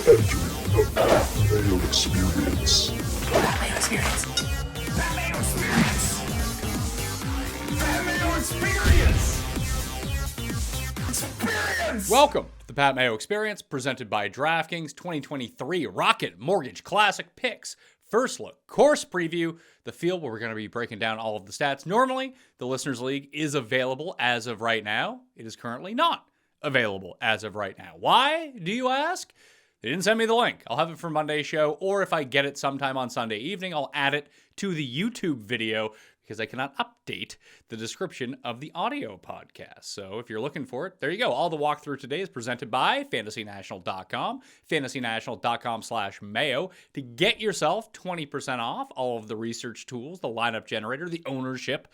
Entering the Mayo Experience. That Mayo Experience. That Mayo Experience. That Mayo Experience. Experience. Welcome to the Pat Mayo Experience, presented by DraftKings 2023 Rocket Mortgage Classic Picks. First look, course preview, the field where we're going to be breaking down all of the stats. Normally, the Listeners League is available as of right now. It is currently not available as of right now. Why, do you ask? They didn't send me the link. I'll have it for Monday's show, or if I get it sometime on Sunday evening, I'll add it to the YouTube video because I cannot update the description of the audio podcast. So if you're looking for it, there you go. All the walkthrough today is presented by FantasyNational.com, FantasyNational.com/Mayo, to get yourself 20% off all of the research tools, the lineup generator, the ownership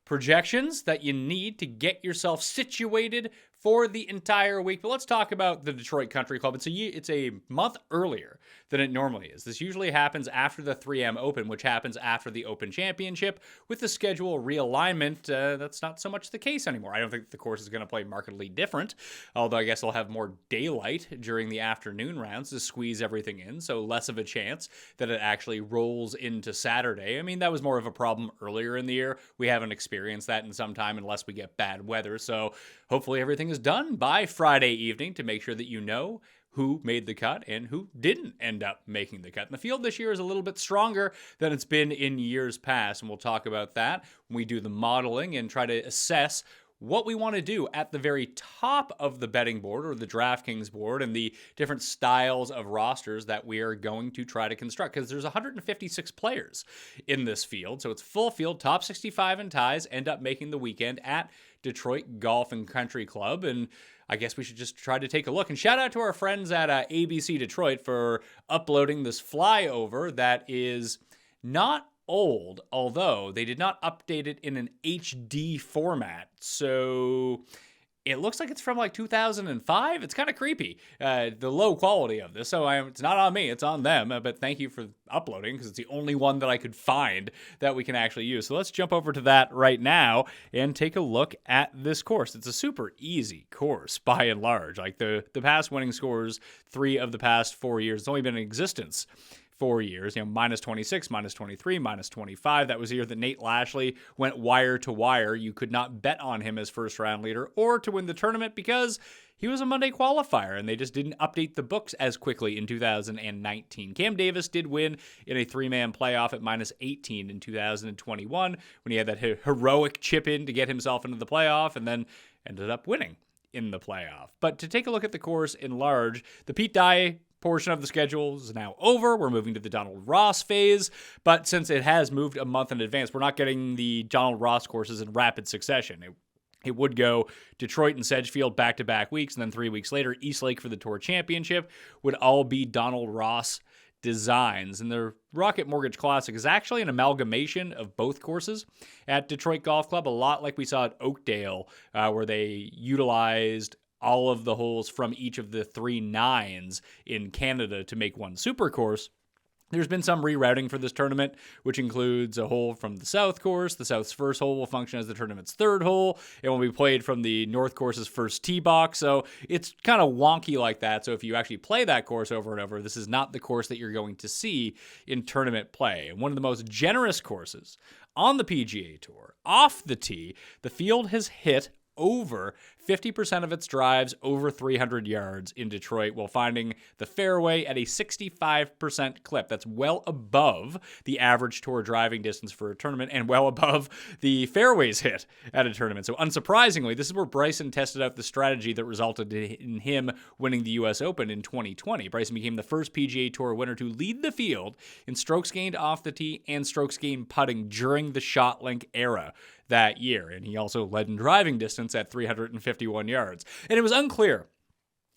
projections that you need to get yourself situated for the entire week. But let's talk about the Detroit Country Club. It's a month earlier than it normally is. This usually happens after the 3M Open, which happens after the Open Championship. With the schedule realignment, that's not so much the case anymore. I don't think the course is going to play markedly different, although I guess they'll have more daylight during the afternoon rounds to squeeze everything in, so less of a chance that it actually rolls into Saturday. I mean, that was more of a problem earlier in the year. We haven't experienced that in some time unless we get bad weather, so hopefully everything is done by Friday evening to make sure that you know who made the cut and who didn't end up making the cut. And the field this year is a little bit stronger than it's been in years past, and we'll talk about that when we do the modeling and try to assess what we want to do at the very top of the betting board or the DraftKings board and the different styles of rosters that we are going to try to construct, because there's 156 players in this field. So it's full field, top 65 and ties end up making the weekend at Detroit Golf and Country Club. And I guess we should just try to take a look. And shout out to our friends at ABC Detroit for uploading this flyover that is not old, although they did not update it in an HD format. So it looks like it's from like 2005. It's kind of creepy, the low quality of this. So it's not on me, it's on them. But thank you for uploading, because it's the only one that I could find that we can actually use. So let's jump over to that right now and take a look at this course. It's a super easy course by and large. Like the past winning scores, 3 of the past 4 years, it's only been in existence 4 years, minus 26, minus 23, minus 25. That was the year that Nate Lashley went wire to wire. You could not bet on him as first round leader or to win the tournament because he was a Monday qualifier, and they just didn't update the books as quickly in 2019. Cam Davis did win in a 3-man playoff at minus 18 in 2021 when he had that heroic chip in to get himself into the playoff and then ended up winning in the playoff. But to take a look at the course in large, the Pete Dye portion of the schedule is now over. We're moving to the Donald Ross phase, but since it has moved a month in advance, we're not getting the Donald Ross courses in rapid succession. It would go Detroit and Sedgefield back-to-back weeks, and then 3 weeks later, Eastlake for the Tour Championship would all be Donald Ross designs. And the Rocket Mortgage Classic is actually an amalgamation of both courses at Detroit Golf Club, a lot like we saw at Oakdale, where they utilized all of the holes from each of the 3 nines in Canada to make one super course. There's been some rerouting for this tournament, which includes a hole from the South course. The South's first hole will function as the tournament's 3rd hole. It will be played from the North course's first tee box. So it's kind of wonky like that. So if you actually play that course over and over, this is not the course that you're going to see in tournament play. And one of the most generous courses on the PGA Tour, off the tee, the field has hit over 50% of its drives over 300 yards in Detroit, while finding the fairway at a 65% clip. That's well above the average tour driving distance for a tournament and well above the fairways hit at a tournament. So unsurprisingly, this is where Bryson tested out the strategy that resulted in him winning the U.S. Open in 2020. Bryson became the first PGA Tour winner to lead the field in strokes gained off the tee and strokes gained putting during the ShotLink era that year. And he also led in driving distance at 351 yards. And it was unclear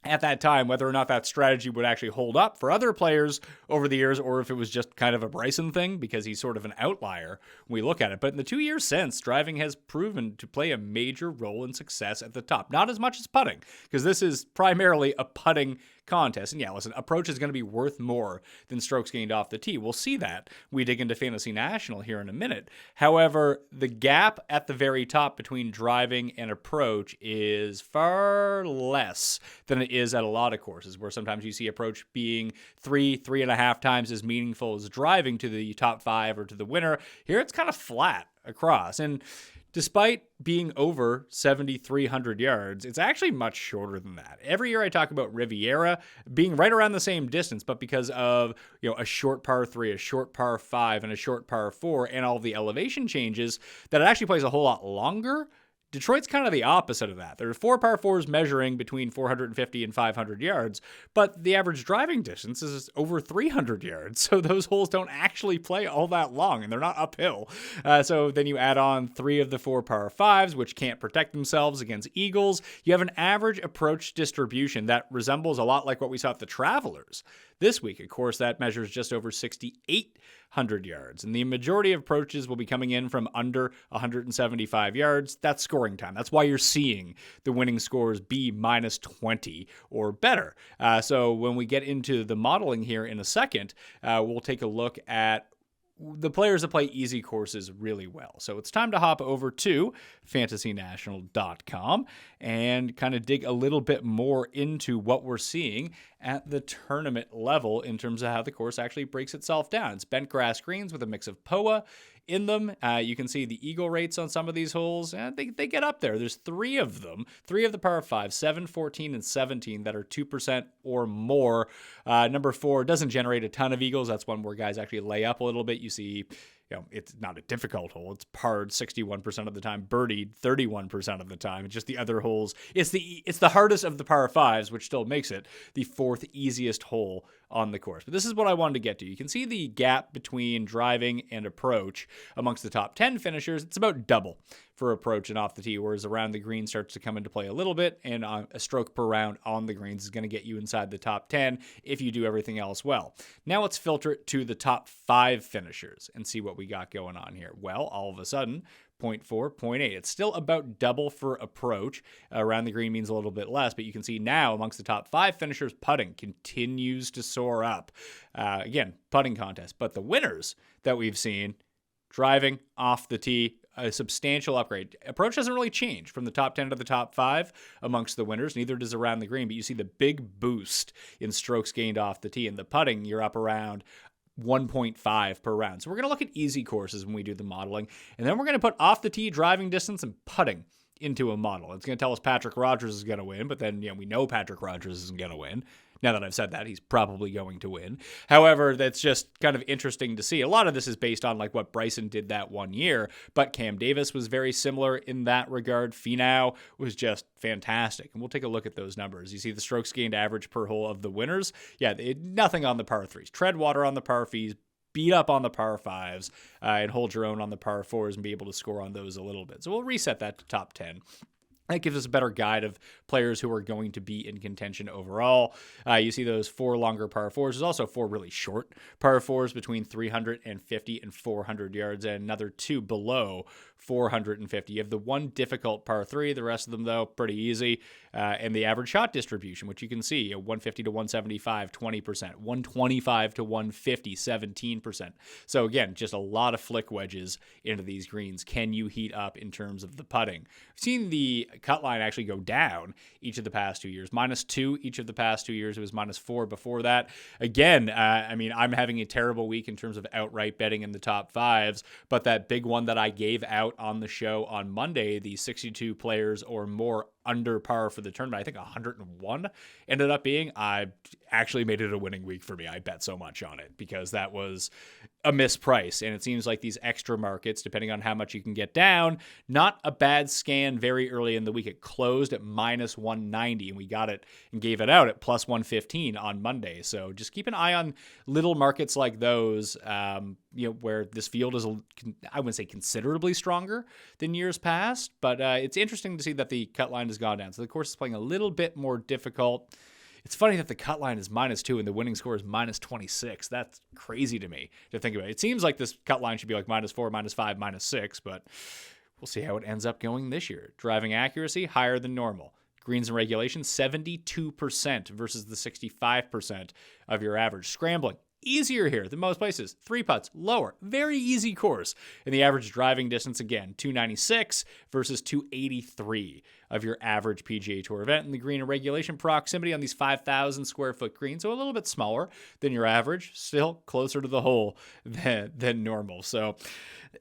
at that time whether or not that strategy would actually hold up for other players over the years, or if it was just kind of a Bryson thing because he's sort of an outlier when we look at it. But in the 2 years since, driving has proven to play a major role in success at the top. Not as much as putting, because this is primarily a putting contest. And yeah, listen, approach is going to be worth more than strokes gained off the tee. We'll see that when we dig into Fantasy National here in a minute. However, the gap at the very top between driving and approach is far less than it is at a lot of courses, where sometimes you see approach being 3.5 times as meaningful as driving to the top 5 or to the winner. Here it's kind of flat across. And despite being over 7,300 yards, it's actually much shorter than that. Every year I talk about Riviera being right around the same distance, but because of a short par 3, a short par 5, and a short par 4, and all the elevation changes, that it actually plays a whole lot longer. Detroit's kind of the opposite of that. There are 4 par 4s measuring between 450 and 500 yards, but the average driving distance is over 300 yards. So those holes don't actually play all that long, and they're not uphill. So then you add on 3 of the 4 par 5s, which can't protect themselves against eagles. You have an average approach distribution that resembles a lot like what we saw at the Travelers this week. Of course, that measures just over 6,800 yards. And the majority of approaches will be coming in from under 175 yards. That's scoring time. That's why you're seeing the winning scores be minus 20 or better. So when we get into the modeling here in a second, we'll take a look at the players that play easy courses really well. So it's time to hop over to fantasynational.com and kind of dig a little bit more into what we're seeing at the tournament level in terms of how the course actually breaks itself down. It's bent grass greens with a mix of POA in them. You can see the eagle rates on some of these holes. They get up there. There's 3 of them, 3 of the par 5, 7, 14, and 17 that are 2% or more. Number 4 doesn't generate a ton of eagles. That's one where guys actually lay up a little bit. You see, it's not a difficult hole. It's parred 61% of the time, birdied 31% of the time. It's just the other holes. It's the hardest of the par 5s, which still makes it the 4th easiest hole on the course. But this is what I wanted to get to. You can see the gap between driving and approach amongst the top 10 finishers. It's about double for approach and off the tee, whereas around the green starts to come into play a little bit, and a stroke per round on the greens is going to get you inside the top 10 if you do everything else well. Now let's filter it to the top 5 finishers and see what we got going on here. Well, all of a sudden, 0.4, 0.8. It's still about double for approach. Around the green means a little bit less, but you can see now amongst the top 5 finishers, putting continues to soar up. Again, putting contest. But the winners that we've seen, driving, off the tee, a substantial upgrade. Approach doesn't really change from the top 10 to the top 5 amongst the winners. Neither does around the green, but you see the big boost in strokes gained off the tee. And the putting, you're up around 1.5 per round. So we're going to look at easy courses when we do the modeling. And then we're going to put off the tee driving distance and putting into a model. It's going to tell us Patrick Rodgers is going to win, but then we know Patrick Rodgers isn't going to win. Now that I've said that, he's probably going to win. However, that's just kind of interesting to see. A lot of this is based on like what Bryson did that one year, but Cam Davis was very similar in that regard. Finau was just fantastic. And we'll take a look at those numbers. You see the strokes gained average per hole of the winners. Yeah, nothing on the par 3s. Tread water on the par 5s, beat up on the par 5s, and hold your own on the par 4s and be able to score on those a little bit. So we'll reset that to top 10. That gives us a better guide of players who are going to be in contention overall. You see those 4 longer par 4s. There's also 4 really short par 4s between 350 and 400 yards, and another 2 below 450. You have the 1 difficult par 3. The rest of them, though, pretty easy. And the average shot distribution, which you can see, 150 to 175, 20%. 125 to 150, 17%. So again, just a lot of flick wedges into these greens. Can you heat up in terms of the putting? I've seen the cut line actually go down each of the past 2 years. -2 each of the past 2 years. It was -4 before that. Again, I'm having a terrible week in terms of outright betting in the top 5s, but that big one that I gave out on the show on Monday, the 62 players or more under par for the tournament, I think 101 ended up being. I actually made it a winning week for me. I bet so much on it because that was a misprice. And it seems like these extra markets, depending on how much you can get down, not a bad scan very early in the week. It closed at -190 and we got it and gave it out at +115 on Monday. So just keep an eye on little markets like those, where this field is, I wouldn't say considerably stronger than years past, but it's interesting to see that the cut line has gone down. So the course is playing a little bit more difficult. It's funny that the cut line is -2 and the winning score is -26. That's crazy to me to think about. It seems like this cut line should be like -4, -5, -6, but we'll see how it ends up going this year. Driving accuracy, higher than normal. Greens in regulation, 72% versus the 65% of your average. Scrambling, easier here than most places. 3 putts, lower. Very easy course. And the average driving distance, again, 296 versus 283 of your average PGA Tour event. And the green and regulation proximity on these 5,000 square foot greens, so a little bit smaller than your average, still closer to the hole than normal. So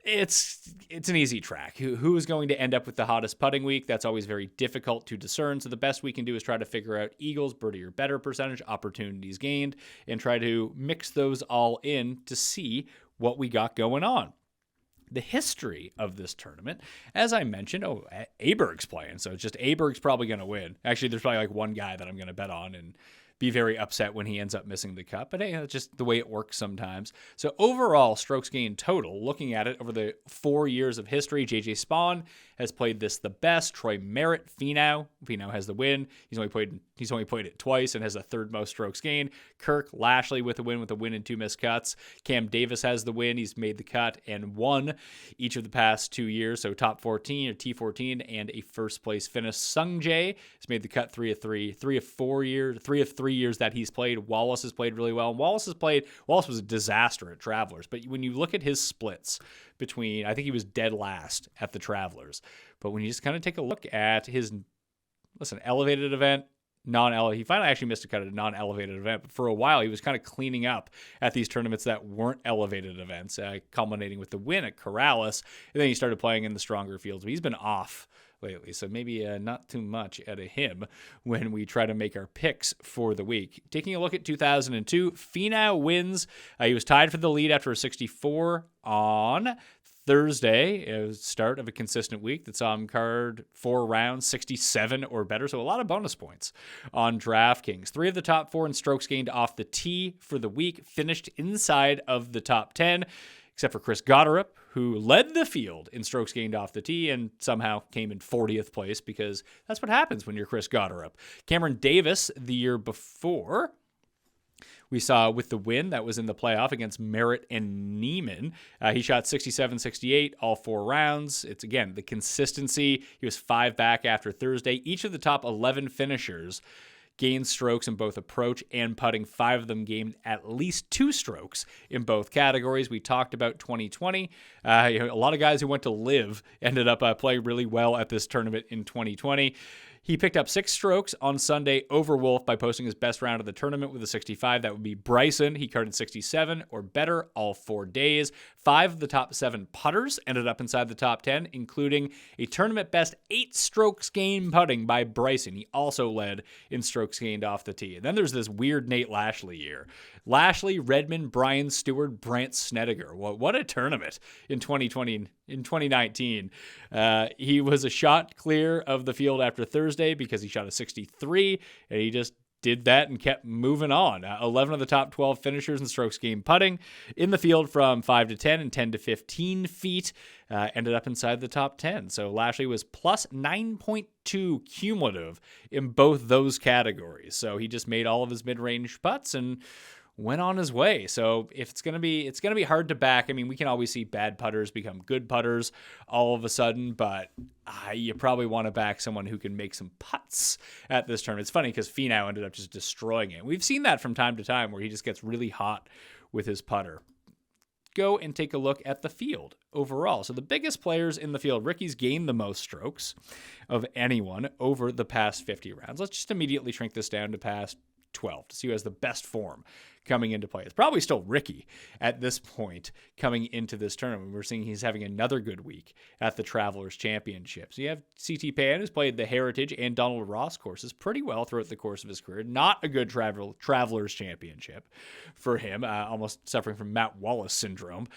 it's an easy track. Who is going to end up with the hottest putting week? That's always very difficult to discern. So the best we can do is try to figure out eagles, birdie or better percentage, opportunities gained, and try to mix those all in to see what we got going on. The history of this tournament, as I mentioned, Aberg's playing, so it's just Aberg's probably going to win. Actually, there's probably like one guy that I'm going to bet on and be very upset when he ends up missing the cut. But hey, that's just the way it works sometimes. So overall, strokes gained total, looking at it over the 4 years of history, JJ Spawn has played this the best. Troy Merritt, Finau has the win. He's only played it twice and has the third most strokes gained. Kirk Lashley with a win and 2 missed cuts. Cam Davis has the win. He's made the cut and won each of the past 2 years. So top 14 or T14 and a first place finish. Sung Jae has made the cut 3 of 3 years that he's played. Wallace has played really well. Wallace was a disaster at Travelers. But when you look at his splits between, I think he was dead last at the Travelers. But when you just kind of take a look at his, elevated event, he finally actually missed a cut at a non-elevated event, but for a while he was kind of cleaning up at these tournaments that weren't elevated events, culminating with the win at Corrales, and then he started playing in the stronger fields. But he's been off lately, so maybe not too much out of him when we try to make our picks for the week. Taking a look at 2002, Finau wins. He was tied for the lead after a 64 on Thursday. It was the start of a consistent week that saw him card 4 rounds, 67 or better, so a lot of bonus points on DraftKings. 3 of the top 4 in strokes gained off the tee for the week, finished inside of the top 10, except for Chris Gotterup, who led the field in strokes gained off the tee and somehow came in 40th place, because that's what happens when you're Chris Gotterup. Cameron Davis, the year before, we saw with the win that was in the playoff against Merritt and Neiman. He shot 67-68 all 4 rounds. It's, again, the consistency. He was 5 back after Thursday. Each of the top 11 finishers gained strokes in both approach and putting. 5 of them gained at least 2 strokes in both categories. We talked about 2020. A lot of guys who went to live ended up playing really well at this tournament in 2020. He picked up 6 strokes on Sunday over Wolf by posting his best round of the tournament with a 65. That would be Bryson. He carded 67 or better all 4 days. 5 of the top 7 putters ended up inside the top 10, including a tournament best 8 strokes gained putting by Bryson. He also led in strokes gained off the tee. And then there's this weird Nate Lashley year. Lashley, Redmond, Brian Stewart, Brant Snedeker. What a tournament in 2020. In 2019, he was a shot clear of the field after Thursday because he shot a 63, and he just did that and kept moving on. 11 of the top 12 finishers in strokes gained putting in the field from 5 to 10 and 10 to 15 feet ended up inside the top 10. So Lashley was plus 9.2 cumulative in both those categories. So he just made all of his mid-range putts and went on his way. So if it's gonna be hard to back. I mean, we can always see bad putters become good putters all of a sudden, but you probably want to back someone who can make some putts at this tournament. It's funny because Finau ended up just destroying it. We've seen that from time to time where he just gets really hot with his putter. Go and take a look at the field overall. So the biggest players in the field, Ricky's gained the most strokes of anyone over the past 50 rounds. Let's just immediately shrink this down to past 12 to see who has the best form coming into play. It's probably still Ricky at this point coming into this tournament. We're seeing he's having another good week at the Travelers Championship. So you have C.T. Pan, who's played the Heritage and Donald Ross courses pretty well throughout the course of his career. Not a good Travelers Championship for him, almost suffering from Matt Wallace syndrome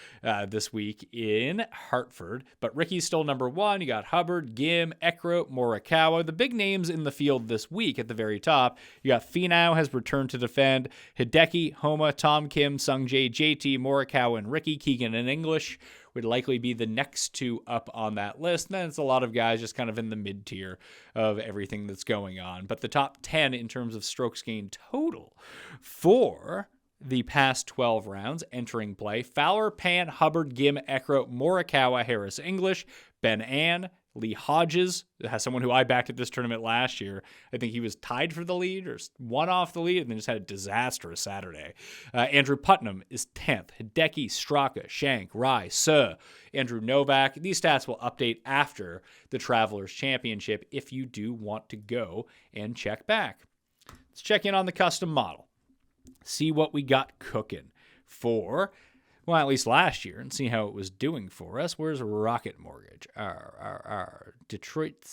this week in Hartford. But Ricky's still number 1. You got Hubbard, Gim, Eckroat, Morikawa. The big names in the field this week at the very top. You got Finau has returned to defend. Hideki, Homa, Tom Kim, Sung Jae, JT, Morikawa, and Ricky. Keegan and English would likely be the next 2 up on that list. And then it's a lot of guys just kind of in the mid-tier of everything that's going on. But the top 10 in terms of strokes gained total for the past 12 rounds entering play: Fowler, Pan, Hubbard, Gim, Eckroat, Morikawa, Harris, English, Ben Ann, Lee Hodges, someone who I backed at this tournament last year. I think he was tied for the lead or one off the lead and then just had a disastrous Saturday. Andrew Putnam is 10th. Hideki, Straka, Shank, Rai, Suh, Andrew Novak. These stats will update after the Travelers Championship if you do want to go and check back. Let's check in on the custom model. See what we got cooking for, well, at least last year, and see how it was doing for us. Where's Rocket Mortgage? Detroit,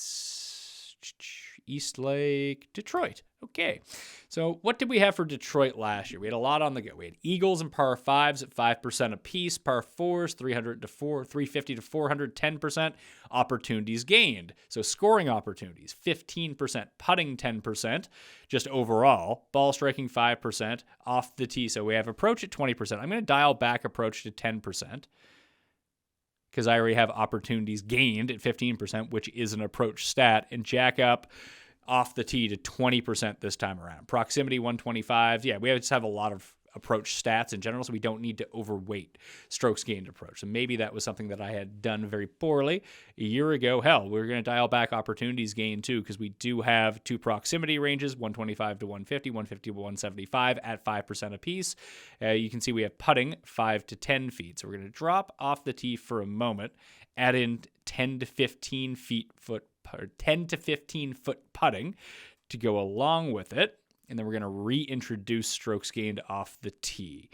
Eastlake, Detroit. Okay. So what did we have for Detroit last year? We had a lot on the go. We had Eagles and par 5s at 5% apiece, par 4s 350 to 400, 10%. Opportunities gained. So scoring opportunities, 15%, putting 10%, just overall. Ball striking 5%, off the tee. So we have approach at 20%. I'm going to dial back approach to 10%. Because I already have opportunities gained at 15%, which is an approach stat, and jack up off the tee to 20% this time around. Proximity 125. Yeah, we just have a lot of approach stats in general, so we don't need to overweight strokes gained approach. So maybe that was something that I had done very poorly a year ago. Hell, we're going to dial back opportunities gained too, because we do have 2 proximity ranges, 125 to 150, 150 to 175 at 5% apiece. You can see we have putting 5 to 10 feet. So we're going to drop off the tee for a moment, add in 10 to 15 foot putting to go along with it. And then we're going to reintroduce strokes gained off the tee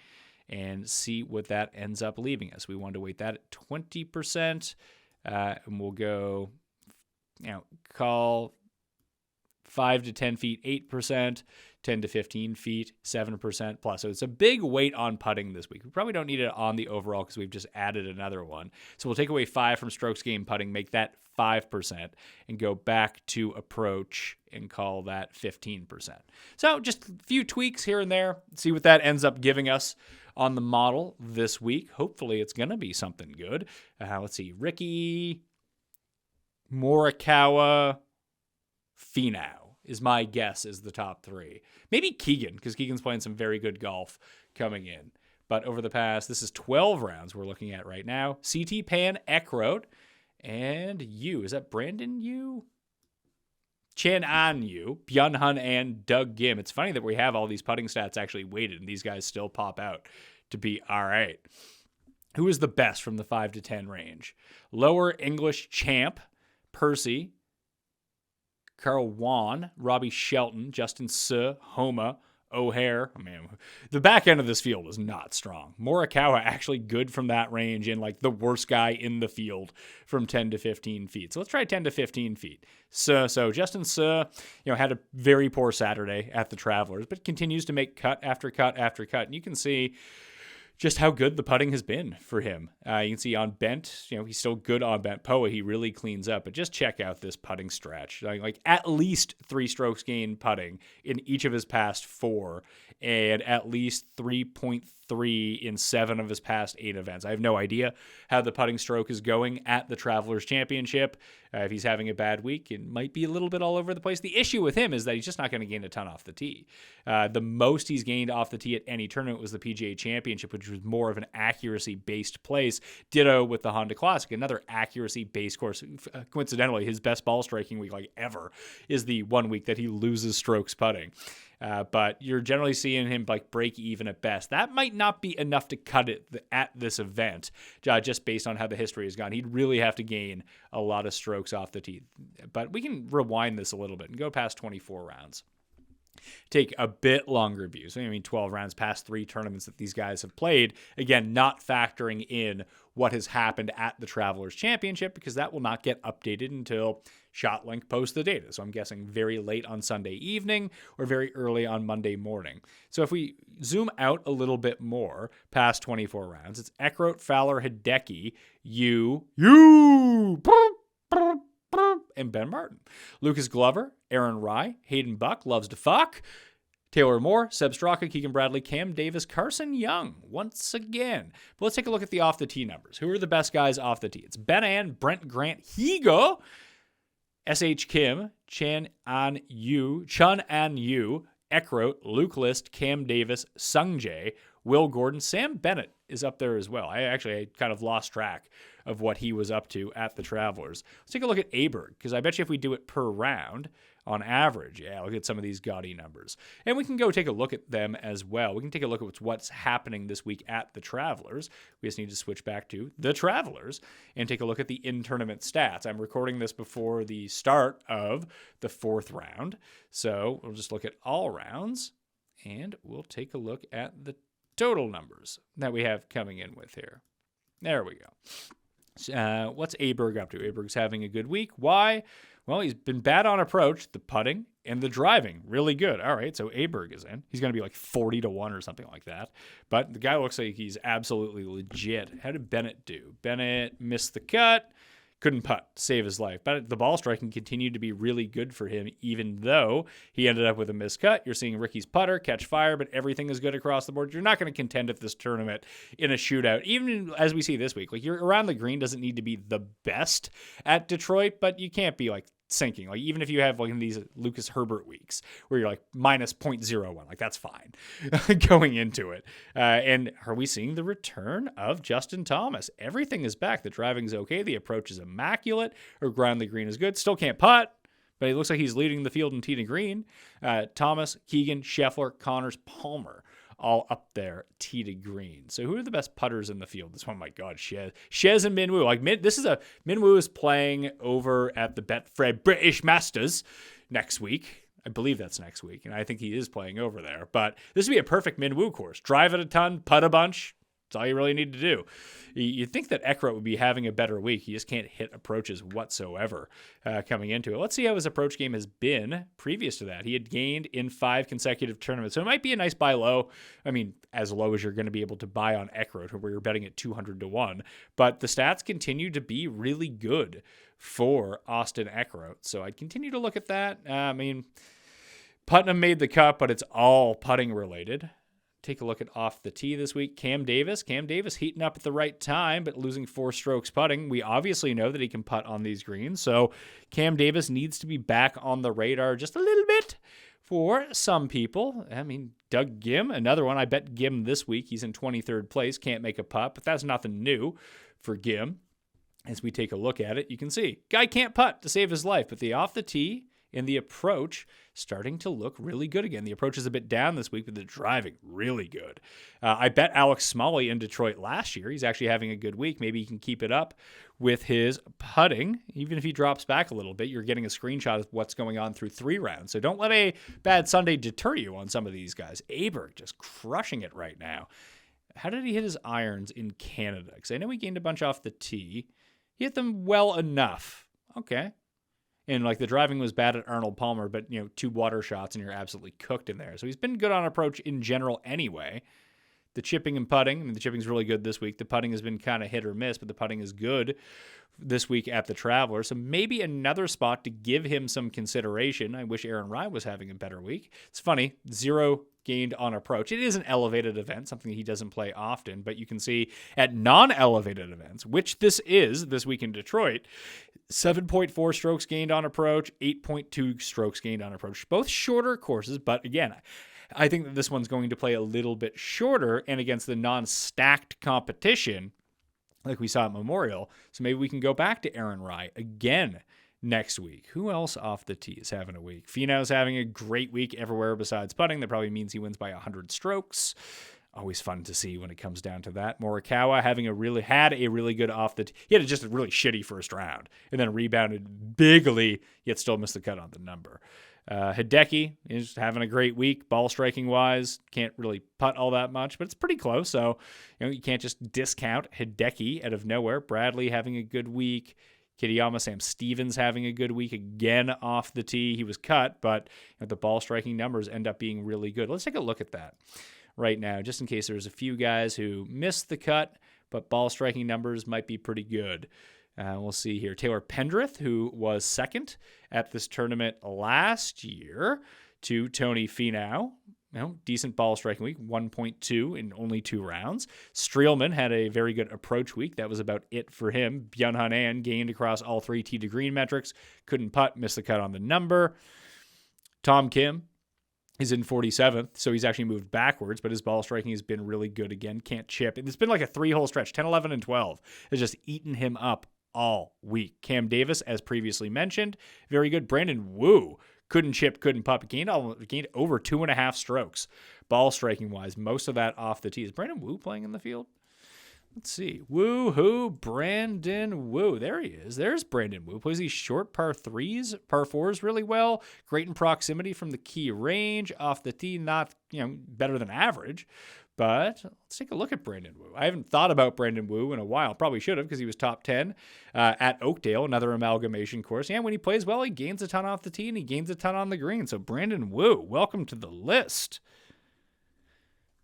and see what that ends up leaving us. We wanted to weight that at 20%. And we'll go, call 5 to 10 feet, 8%, 10 to 15 feet, 7% plus. So it's a big weight on putting this week. We probably don't need it on the overall because we've just added another one. So we'll take away 5 from strokes gained putting, make that 5%, and go back to approach and call that 15%. So just a few tweaks here and there. See what that ends up giving us on the model this week. Hopefully it's going to be something good. Let's see. Ricky, Morikawa, Finau is my guess is the top 3. Maybe Keegan, because Keegan's playing some very good golf coming in. But over the past, this is 12 rounds we're looking at right now. CT Pan, Eckroat, and Yu. Is that Brandon Yu? Chen An Yu, Byun Hun, and Doug Gim. It's funny that we have all these putting stats actually weighted, and these guys still pop out to be all right. Who is the best from the 5 to 10 range? Lower English Champ, Percy, Carl Wan, Robbie Shelton, Justin Suh, Homa, O'Hare. I mean, the back end of this field is not strong. Morikawa actually good from that range and like the worst guy in the field from 10 to 15 feet. So let's try 10 to 15 feet. So Justin Suh, had a very poor Saturday at the Travelers, but continues to make cut after cut after cut. And you can see just how good the putting has been for him. You can see on bent, he's still good on bent. POA, he really cleans up. But just check out this putting stretch. Like at least 3 strokes gained putting in each of his past 4, and at least 3.3 in 7 of his past 8 events. I have no idea how the putting stroke is going at the Travelers Championship. If he's having a bad week, it might be a little bit all over the place. The issue with him is that he's just not going to gain a ton off the tee. The most he's gained off the tee at any tournament was the PGA Championship, which was more of an accuracy-based place. Ditto with the Honda Classic, another accuracy-based course. Coincidentally, his best ball striking week ever is the 1 week that he loses strokes putting. But you're generally seeing him break even at best. That might not be enough to cut it at this event, just based on how the history has gone. He'd really have to gain a lot of strokes off the tee. But we can rewind this a little bit and go past 24 rounds. Take a bit longer view. So, 12 rounds past 3 tournaments that these guys have played. Again, not factoring in what has happened at the Travelers Championship, because that will not get updated until ShotLink posts the data. So I'm guessing very late on Sunday evening or very early on Monday morning. So if we zoom out a little bit more past 24 rounds, it's Eckroat, Fowler, Hideki, Yu, and Ben Martin. Lucas Glover, Aaron Rai, Hayden Buck, loves to fuck, Taylor Moore, Seb Straka, Keegan Bradley, Cam Davis, Carson Young, once again. But let's take a look at the off-the-tee numbers. Who are the best guys off the tee? It's Ben An, Brent Grant, Higo, S.H. Kim, Chun An Yu, Eckroat, Luke List, Cam Davis, Sung Jae, Will Gordon, Sam Bennett is up there as well. I kind of lost track of what he was up to at the Travelers. Let's take a look at Aberg, because I bet you if we do it per round, on average, look at some of these gaudy numbers. And we can go take a look at them as well. We can take a look at what's happening this week at the Travelers. We just need to switch back to the Travelers and take a look at the in-tournament stats. I'm recording this before the start of the 4th round. So we'll just look at all rounds, and we'll take a look at the total numbers that we have coming in with here. There we go. What's Aberg up to? Aberg's having a good week. Why? Well, he's been bad on approach, the putting, and the driving. Really good. All right, so Aberg is in. He's going to be like 40-1 or something like that. But the guy looks like he's absolutely legit. How did Bennett do? Bennett missed the cut. Couldn't putt to save his life. But the ball striking continued to be really good for him, even though he ended up with a missed cut. You're seeing Ricky's putter catch fire, but everything is good across the board. You're not going to contend at this tournament in a shootout, even as we see this week. Like, you're around the green doesn't need to be the best at Detroit, but you can't be like sinking. Like, even if you have like in these Lucas Herbert weeks where you're like minus 0.01, like that's fine going into it. And are we seeing the return of Justin Thomas? Everything is back. The driving's okay. The approach is immaculate. Around the green is good. Still can't putt, but it looks like he's leading the field in tee to green. Thomas, Keegan, Scheffler, Connors, Palmer, all up there, tee to green. So who are the best putters in the field? This one, my God, Shez and Minwoo. Like, Minwoo is playing over at the Betfred British Masters next week. I believe that's next week, and I think he is playing over there. But this would be a perfect Minwoo course. Drive it a ton, putt a bunch. That's all you really need to do. You'd think that Eckroat would be having a better week. He just can't hit approaches whatsoever coming into it. Let's see how his approach game has been previous to that. He had gained in 5 consecutive tournaments, so it might be a nice buy low. I mean, as low as you're going to be able to buy on Eckroat, where you're betting at 200-1. But the stats continue to be really good for Austin Eckroat, so I'd continue to look at that. I mean, Putnam made the cut, but it's all putting related. Take a look at off the tee this week. Cam Davis heating up at the right time, but losing 4 strokes putting. We obviously know that he can putt on these greens, so Cam Davis needs to be back on the radar just a little bit for some people. I mean, Doug Gim, another one. I bet Gim this week. He's in 23rd place, can't make a putt, but that's nothing new for Gim. As we take a look at it, you can see guy can't putt to save his life, but the off the tee and the approach starting to look really good again. The approach is a bit down this week, but the driving really good. I bet Alex Smalley in Detroit last year. He's actually having a good week. Maybe he can keep it up with his putting. Even if he drops back a little bit, you're getting a screenshot of what's going on through 3 rounds. So don't let a bad Sunday deter you on some of these guys. Aberg just crushing it right now. How did he hit his irons in Canada? Because I know he gained a bunch off the tee. He hit them well enough. Okay. And like the driving was bad at Arnold Palmer, but 2 water shots and you're absolutely cooked in there. So he's been good on approach in general anyway. The chipping and putting, I mean, the chipping's really good this week. The putting has been kind of hit or miss, but the putting is good this week at the Traveler. So maybe another spot to give him some consideration. I wish Aaron Rai was having a better week. It's funny, 0 gained on approach. It is an elevated event, something he doesn't play often, but you can see at non-elevated events, which this is this week in Detroit, 7.4 strokes gained on approach, 8.2 strokes gained on approach. Both shorter courses, but again, I think that this one's going to play a little bit shorter and against the non-stacked competition like we saw at Memorial. So maybe we can go back to Aaron Rai again next week. Who else off the tee is having a week? Finau's having a great week everywhere besides putting. That probably means he wins by 100 strokes. Always fun to see when it comes down to that. Morikawa had a really good off the tee. He had just a really shitty first round and then rebounded bigly, yet still missed the cut on the number. Hideki is having a great week, ball striking wise. Can't really putt all that much, but it's pretty close. So, you can't just discount Hideki out of nowhere. Bradley having a good week. Kitayama, Sam Stevens having a good week again off the tee. He was cut, but the ball striking numbers end up being really good. Let's take a look at that right now, just in case there's a few guys who missed the cut, but ball striking numbers might be pretty good. We'll see here. Taylor Pendrith, who was second at this tournament last year to Tony Finau. Decent ball striking week, 1.2 in only 2 rounds. Streelman had a very good approach week. That was about it for him. Byung-Hun An gained across all 3 tee to green metrics. Couldn't putt, missed the cut on the number. Tom Kim is in 47th, so he's actually moved backwards, but his ball striking has been really good again. Can't chip. And it's been like a 3-hole stretch, 10, 11, and 12. It's just eaten him up all week. Cam Davis, as previously mentioned, very good. Brandon Wu couldn't chip, couldn't putt. Gained over 2.5 strokes, ball striking wise. Most of that off the tee. Is Brandon Wu playing in the field? Let's see. Woo-hoo, Brandon Wu. There he is. There's Brandon Wu. Plays these short par 4s really well. Great in proximity from the key range. Off the tee, not better than average. But let's take a look at Brandon Wu. I haven't thought about Brandon Wu in a while. Probably should have, because he was top 10 at Oakdale, another amalgamation course. And when he plays well, he gains a ton off the tee and he gains a ton on the green. So Brandon Wu, welcome to the list.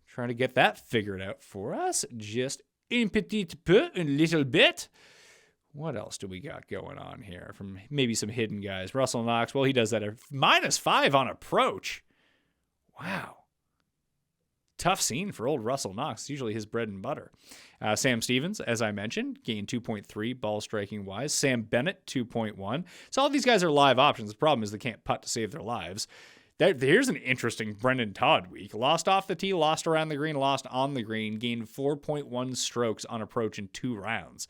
Trying to get that figured out for us. Just un little bit. What else do we got going on here from maybe some hidden guys? Russell Knox, well, he does that at -5 on approach. Wow. Tough scene for old Russell Knox. It's usually his bread and butter. Sam Stevens, as I mentioned, gained 2.3 ball striking wise. Sam Bennett, 2.1. So all these guys are live options. The problem is they can't putt to save their lives. Here's an interesting Brendan Todd week. Lost off the tee, lost around the green, lost on the green, gained 4.1 strokes on approach in 2 rounds.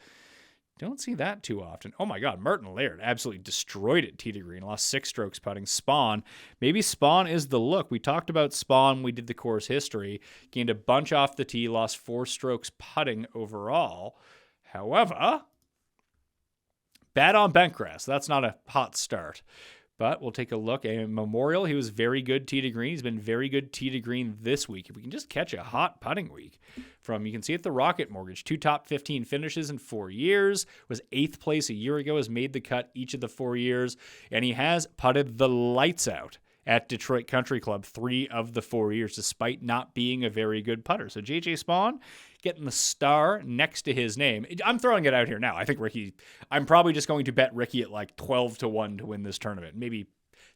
Don't see that too often. Oh my God, Martin Laird absolutely destroyed it tee to green, lost 6 strokes putting. Spawn, maybe Spawn is the look. We talked about Spawn, we did the course history, gained a bunch off the tee, lost 4 strokes putting overall. However, bad on bent grass. That's not a hot start. But we'll take a look at Memorial. He was very good tee to green. He's been very good tee to green this week. If we can just catch a hot putting week you can see at the Rocket Mortgage, 2 top 15 finishes in 4 years, was 8th place a year ago, has made the cut each of the 4 years, and he has putted the lights out at Detroit Country Club 3 of the 4 years, despite not being a very good putter. So JJ Spawn getting the star next to his name. I'm throwing it out here now. I think I'm probably just going to bet Ricky at like 12-1 to win this tournament. Maybe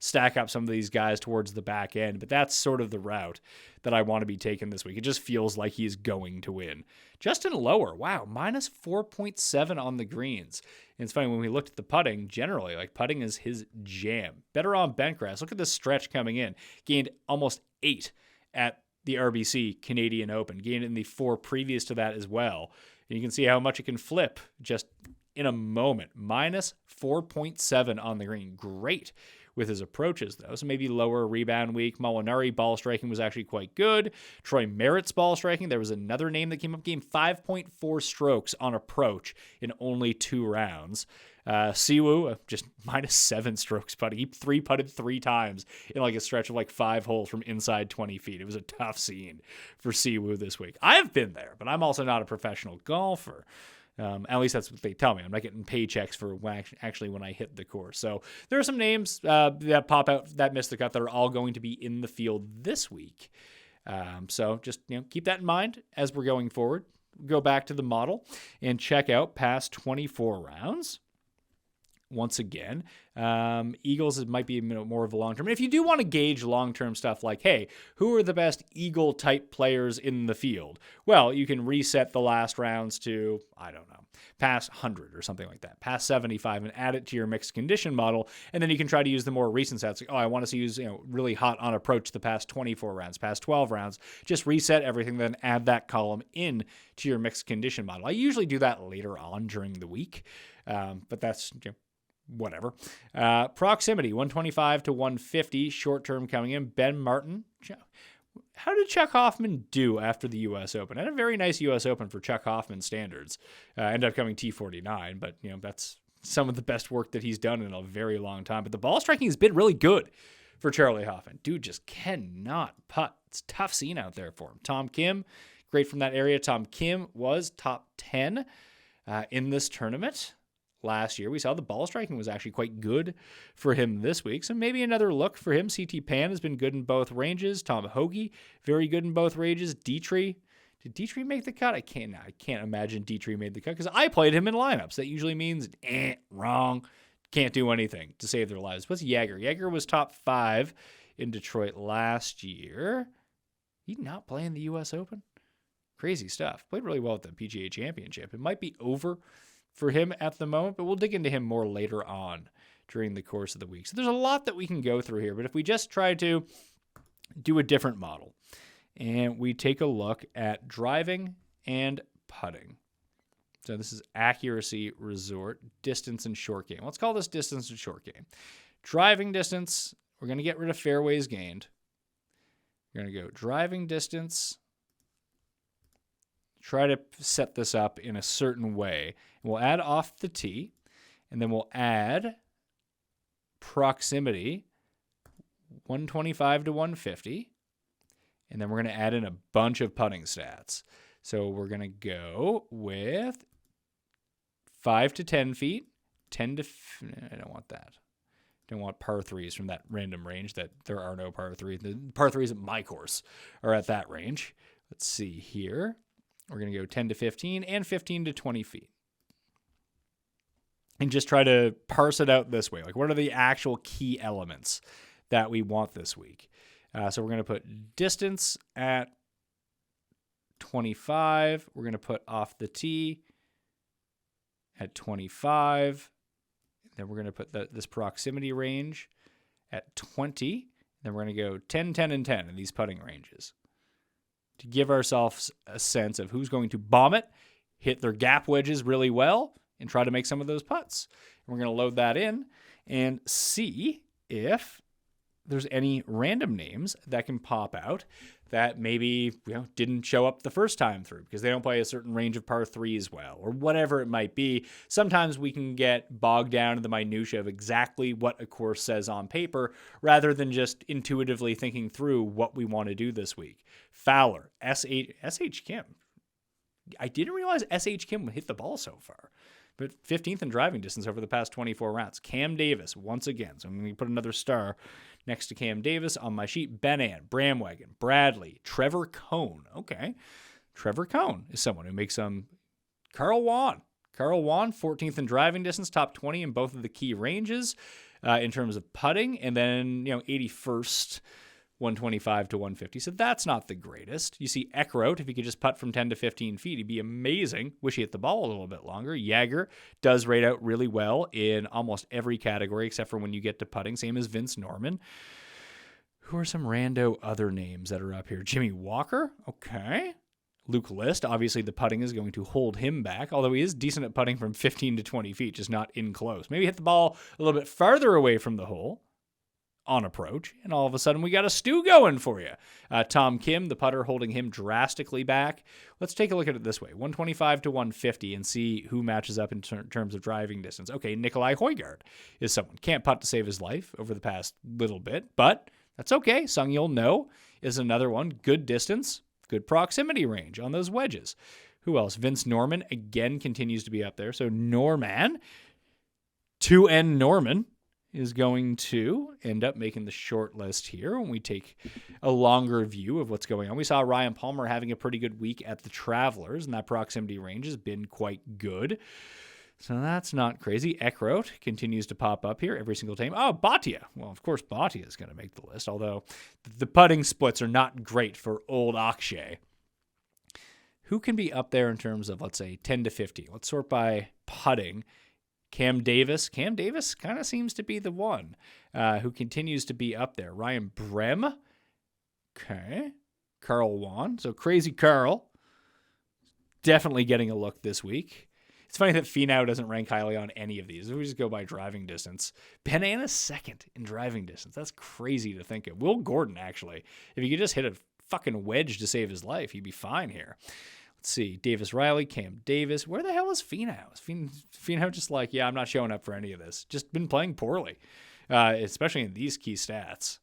stack up some of these guys towards the back end, but that's sort of the route that I want to be taking this week. It just feels like he's going to win. Justin Lower, wow, -4.7 on the greens. And it's funny, when we looked at the putting, generally, like putting is his jam. Better on bent grass. Look at this stretch coming in. Gained almost 8 at the RBC Canadian Open. Gained in the 4 previous to that as well. And you can see how much it can flip just in a moment. -4.7 on the green. Great with his approaches, though. So maybe lower rebound week. Molinari ball striking was actually quite good. Troy Merritt's ball striking. There was another name that came up. Gained 5.4 strokes on approach in only 2 rounds. Siwoo, just -7 strokes putting. He 3-putted 3 times in like a stretch of like 5 holes from inside 20 feet. It was a tough scene for Siwoo this week. I've been there, but I'm also not a professional golfer. At least that's what they tell me. I'm not getting paychecks for actually when I hit the course. So there are some names that pop out that missed the cut that are all going to be in the field this week. So just keep that in mind as we're going forward. Go back to the model and check out past 24 rounds. Once again, Eagles, it might be more of a long-term. And if you do want to gauge long-term stuff like, hey, who are the best Eagle-type players in the field? Well, you can reset the last rounds to, I don't know, past 100 or something like that, past 75, and add it to your mixed condition model. And then you can try to use the more recent stats. Like, I want to use really hot on approach the past 24 rounds, past 12 rounds. Just reset everything, then add that column in to your mixed condition model. I usually do that later on during the week, but that's whatever. Proximity, 125 to 150, short-term coming in. Ben Martin. How did Chuck Hoffman do after the U.S. Open? Had a very nice U.S. Open for Chuck Hoffman standards. Ended up coming T49, but that's some of the best work that he's done in a very long time. But the ball striking has been really good for Charlie Hoffman. Dude just cannot putt. It's a tough scene out there for him. Tom Kim, great from that area. Tom Kim was top 10 in this tournament. Last year, we saw the ball striking was actually quite good for him this week. So maybe another look for him. CT Pan has been good in both ranges. Tom Hoagie, very good in both ranges. Dietrich, did Dietrich make the cut? I can't imagine Dietrich made the cut because I played him in lineups. That usually means wrong. Can't do anything to save their lives. What's Jaeger? Jaeger was top 5 in Detroit last year. He not playing the U.S. Open? Crazy stuff. Played really well at the PGA Championship. It might be over for him at the moment, but we'll dig into him more later on during the course of the week. So there's a lot that we can go through here, but if we just try to do a different model. And we take a look at driving and putting. So this is accuracy, resort, distance, and short game. Let's call this distance and short game. Driving distance, we're going to get rid of fairways gained. We're going to go driving distance. Try to set this up in a certain way. We'll add off the tee, and then we'll add proximity, 125 to 150. And then we're going to add in a bunch of putting stats. So we're going to go with 5 to 10 feet, 10 to, I don't want that. Don't want par threes from that random range that there are no par threes. The par threes at my course are at that range. Let's see here. We're going to go 10 to 15 and 15 to 20 feet. And just try to parse it out this way. Like, what are the actual key elements that we want this week? So we're going to put distance at 25. We're going to put off the tee at 25. Then we're going to put this proximity range at 20. Then we're going to go 10, 10, and 10 in these putting ranges to give ourselves a sense of who's going to bomb it, hit their gap wedges really well, and try to make some of those putts. And we're going to load that in and see if there's any random names that can pop out that maybe didn't show up the first time through because they don't play a certain range of par threes well, or whatever it might be. Sometimes we can get bogged down in the minutia of exactly what a course says on paper rather than just intuitively thinking through what we want to do this week. Fowler, S.H. Kim. I didn't realize S.H. Kim would hit the ball so far. But 15th in driving distance over the past 24 rounds. Cam Davis, once again. So I'm going to put another star next to Cam Davis on my sheet. Ben Ann, Bramwagon, Bradley, Trevor Cohn. Okay. Trevor Cohn is someone who makes some. Carl Wan. Carl Wan, 14th in driving distance, top 20 in both of the key ranges in terms of putting. And then, 81st, 125 to 150. So that's not the greatest. You see Eckroat, if he could just putt from 10 to 15 feet, he'd be amazing. Wish he hit the ball a little bit longer. Jaeger does rate out really well in almost every category except for when you get to putting. Same as Vince Norman. Who are some rando other names that are up here? Jimmy Walker. Okay. Luke List. Obviously, the putting is going to hold him back, although he is decent at putting from 15 to 20 feet, just not in close. Maybe hit the ball a little bit farther away from the hole on approach, and all of a sudden we got a stew going for you. Tom Kim, the putter, holding him drastically back. Let's take a look at it this way. 125 to 150 and see who matches up in terms of driving distance. Okay, Nikolai Højgaard is someone. Can't putt to save his life over the past little bit, but that's okay. Sung-Yul No is another one. Good distance, good proximity range on those wedges. Who else? Vince Norman, again, continues to be up there. So Norman, 2N Norman, is going to end up making the short list here when we take a longer view of what's going on. We saw Ryan Palmer having a pretty good week at the Travelers, and that proximity range has been quite good. So that's not crazy. Eckroat continues to pop up here every single time. Oh, Bhatia. Well, of course, Bhatia is going to make the list, although the putting splits are not great for old Akshay. Who can be up there in terms of, let's say, 10 to 50? Let's sort by putting. Cam Davis. Cam Davis kind of seems to be the one who continues to be up there. Ryan Brem. Okay. Carl Wan. So Crazy Carl. Definitely getting a look this week. It's funny that Finau doesn't rank highly on any of these. We just go by driving distance. Ben Anna's second in driving distance. That's crazy to think of. Will Gordon, actually. If he could just hit a fucking wedge to save his life, he'd be fine here. Let's see, Davis Riley, Cam Davis. Where the hell is Finau? Is Finau just like, yeah, I'm not showing up for any of this. Just been playing poorly, especially in these key stats.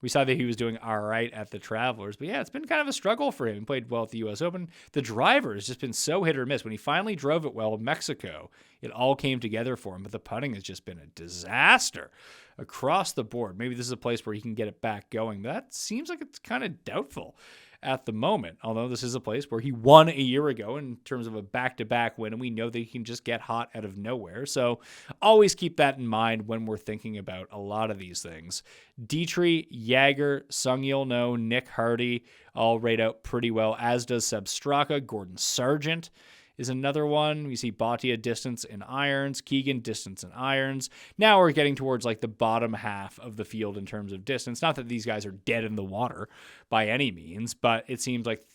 We saw that he was doing all right at the Travelers, but yeah, it's been kind of a struggle for him. He played well at the U.S. Open. The driver has just been so hit or miss. When he finally drove it well in Mexico, it all came together for him, but the putting has just been a disaster across the board. Maybe this is a place where he can get it back going, but that seems like it's kind of doubtful at the moment, although this is a place where he won a year ago in terms of a back-to-back win, and we know that he can just get hot out of nowhere. So always keep that in mind when we're thinking about a lot of these things. Dietrich, Jaeger, Sung-Yul No, Nick Hardy all rate out pretty well, as does Seb Straka, Gordon Sargent, is another one. We see Bhatia distance in irons, Keegan distance in irons. Now we're getting towards like the bottom half of the field in terms of distance. Not that these guys are dead in the water by any means, but it seems like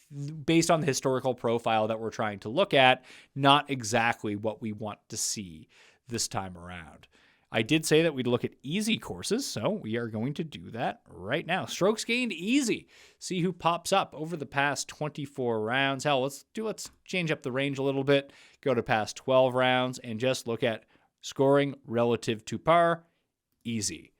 based on the historical profile that we're trying to look at, not exactly what we want to see this time around. I did say that we'd look at easy courses, so we are going to do that right now. Strokes gained easy. See who pops up over the past 24 rounds. Hell, let's change up the range a little bit, go to past 12 rounds, and just look at scoring relative to par, easy.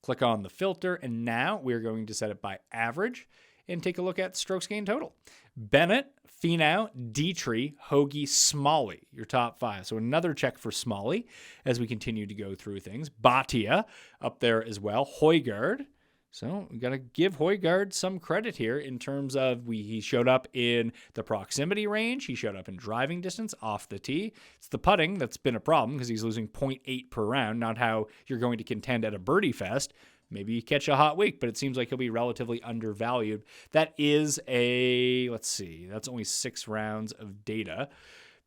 Click on the filter, and now we're going to set it by average and take a look at strokes gained total. Bennett, Finau, Dietrich, Hoagie, Smalley, your top 5. So another check for Smalley as we continue to go through things. Bhatia up there as well. Højgaard. So we got to give Højgaard some credit here in terms of he showed up in the proximity range. He showed up in driving distance off the tee. It's the putting that's been a problem because he's losing 0.8 per round, not how you're going to contend at a birdie fest. Maybe you catch a hot week, but it seems like he'll be relatively undervalued. That is that's only 6 rounds of data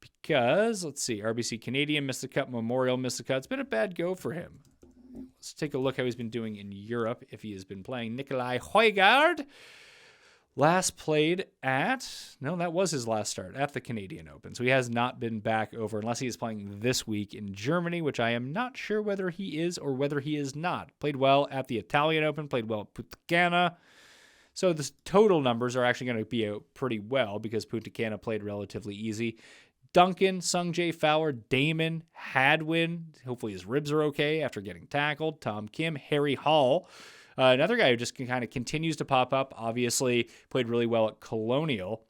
because, RBC Canadian missed the cut, Memorial missed the cut. It's been a bad go for him. Let's take a look how he's been doing in Europe if he has been playing. Nicolai Højgaard last played that was his last start at the Canadian Open. So he has not been back over unless he is playing this week in Germany, which I am not sure whether he is or whether he is not. Played well at the Italian Open, played well at Punta Cana. So the total numbers are actually going to be out pretty well because Punta Cana played relatively easy. Duncan, Sungjae Fowler, Damon, Hadwin. Hopefully his ribs are okay after getting tackled. Tom Kim, Harry Hall. Another guy who just kind of continues to pop up, obviously played really well at Colonial.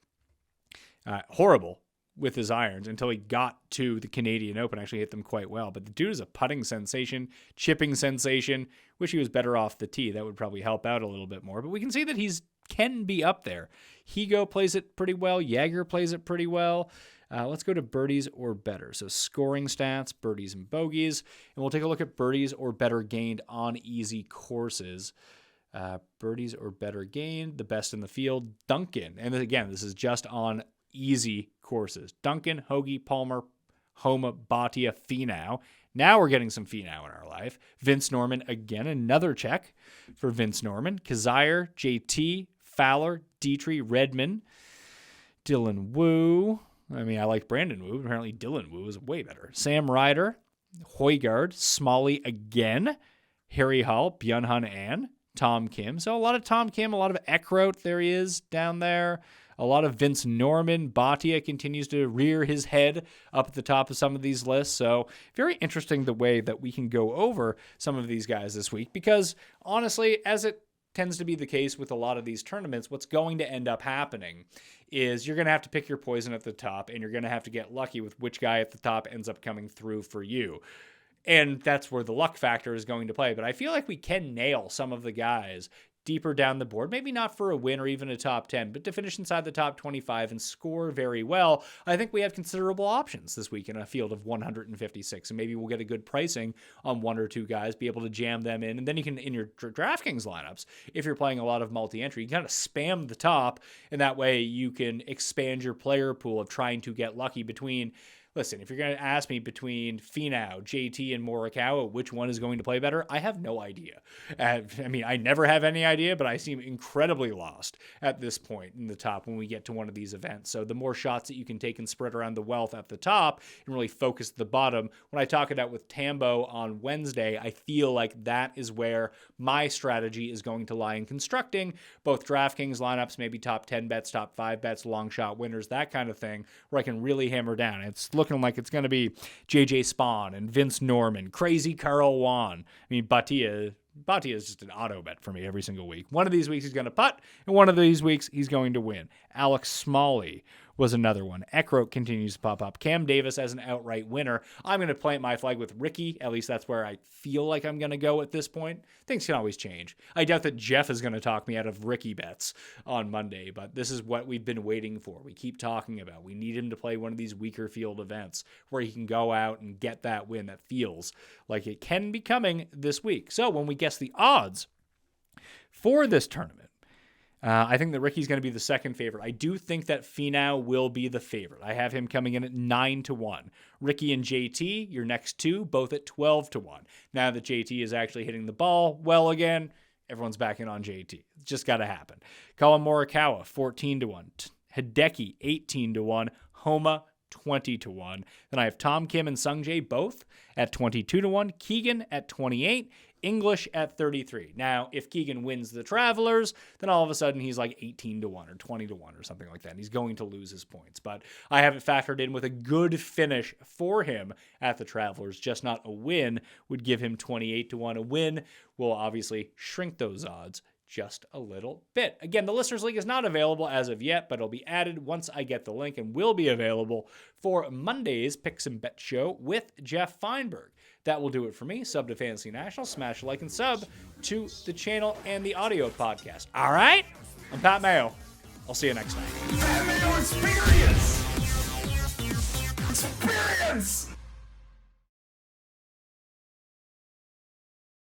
Horrible with his irons until he got to the Canadian Open, actually hit them quite well. But the dude is a putting sensation, chipping sensation. Wish he was better off the tee. That would probably help out a little bit more. But we can see that can be up there. Higo plays it pretty well. Jaeger plays it pretty well. Let's go to birdies or better. So scoring stats, birdies and bogeys. And we'll take a look at birdies or better gained on easy courses. Birdies or better gained, the best in the field, Duncan. And again, this is just on easy courses. Duncan, Hoagie, Palmer, Homa, Bhatia, Finau. Now we're getting some Finau in our life. Vince Norman, again, another check for Vince Norman. Kazire, JT, Fowler, Dietrich, Redmond, Dylan Wu. I mean, I like Brandon Wu. Apparently Dylan Wu is way better. Sam Ryder, Højgaard, Smalley again, Harry Hall, Byung-hun An, Tom Kim. So a lot of Tom Kim, a lot of Eckroat. There he is down there. A lot of Vince Norman. Bhatia continues to rear his head up at the top of some of these lists. So very interesting the way that we can go over some of these guys this week because honestly, as it tends to be the case with a lot of these tournaments, what's going to end up happening is you're going to have to pick your poison at the top and you're going to have to get lucky with which guy at the top ends up coming through for you. And that's where the luck factor is going to play. But I feel like we can nail some of the guys deeper down the board, maybe not for a win or even a top 10, but to finish inside the top 25 and score very well. I think we have considerable options this week in a field of 156, and maybe we'll get a good pricing on one or two guys, be able to jam them in, and then you can, in your DraftKings lineups, if you're playing a lot of multi-entry, you kind of spam the top, and that way you can expand your player pool of trying to get lucky between. Listen, if you're going to ask me between Finau, JT, and Morikawa, which one is going to play better, I have no idea. I mean, I never have any idea, but I seem incredibly lost at this point in the top when we get to one of these events. So the more shots that you can take and spread around the wealth at the top and really focus the bottom. When I talk it out with Tambo on Wednesday, I feel like that is where my strategy is going to lie in constructing both DraftKings lineups, maybe top 10 bets, top 5 bets, long shot winners, that kind of thing, where I can really hammer down. It's looking like it's going to be JJ Spawn and Vince Norman, crazy Carl Wan. I mean, Bhatia is just an auto bet for me every single week. One of these weeks he's going to putt, and one of these weeks he's going to win. Alex Smalley was another one. Eckroat continues to pop up. Cam Davis as an outright winner. I'm going to plant my flag with Ricky. At least that's where I feel like I'm going to go at this point. Things can always change. I doubt that Jeff is going to talk me out of Ricky bets on Monday, but this is what we've been waiting for. We keep talking about. We need him to play one of these weaker field events where he can go out and get that win that feels like it can be coming this week. So when we guess the odds for this tournament, I think that Ricky's going to be the second favorite. I do think that Finau will be the favorite. I have him coming in at 9-1. Ricky and JT, your next two, both at 12-1. Now that JT is actually hitting the ball well again, everyone's back in on JT. It's just got to happen. Colin Morikawa, 14-1. Hideki, 18-1. Homa, 20-1. Then I have Tom Kim and Sung Jae both at 22-1. Keegan at 28. English at 33. Now, if Keegan wins the Travelers, then all of a sudden he's like 18-1 or 20-1 or something like that. And he's going to lose his points. But I have it factored in with a good finish for him at the Travelers. Just not a win would give him 28-1. A win will obviously shrink those odds just a little bit. Again, the Listeners League is not available as of yet, but it'll be added once I get the link and will be available for Monday's Picks and Bet show with Jeff Feinberg. That will do it for me. Sub to Fantasy National. Smash like and sub to the channel and the audio podcast. All right? I'm Pat Mayo. I'll see you next time. Pat Mayo Experience! Experience!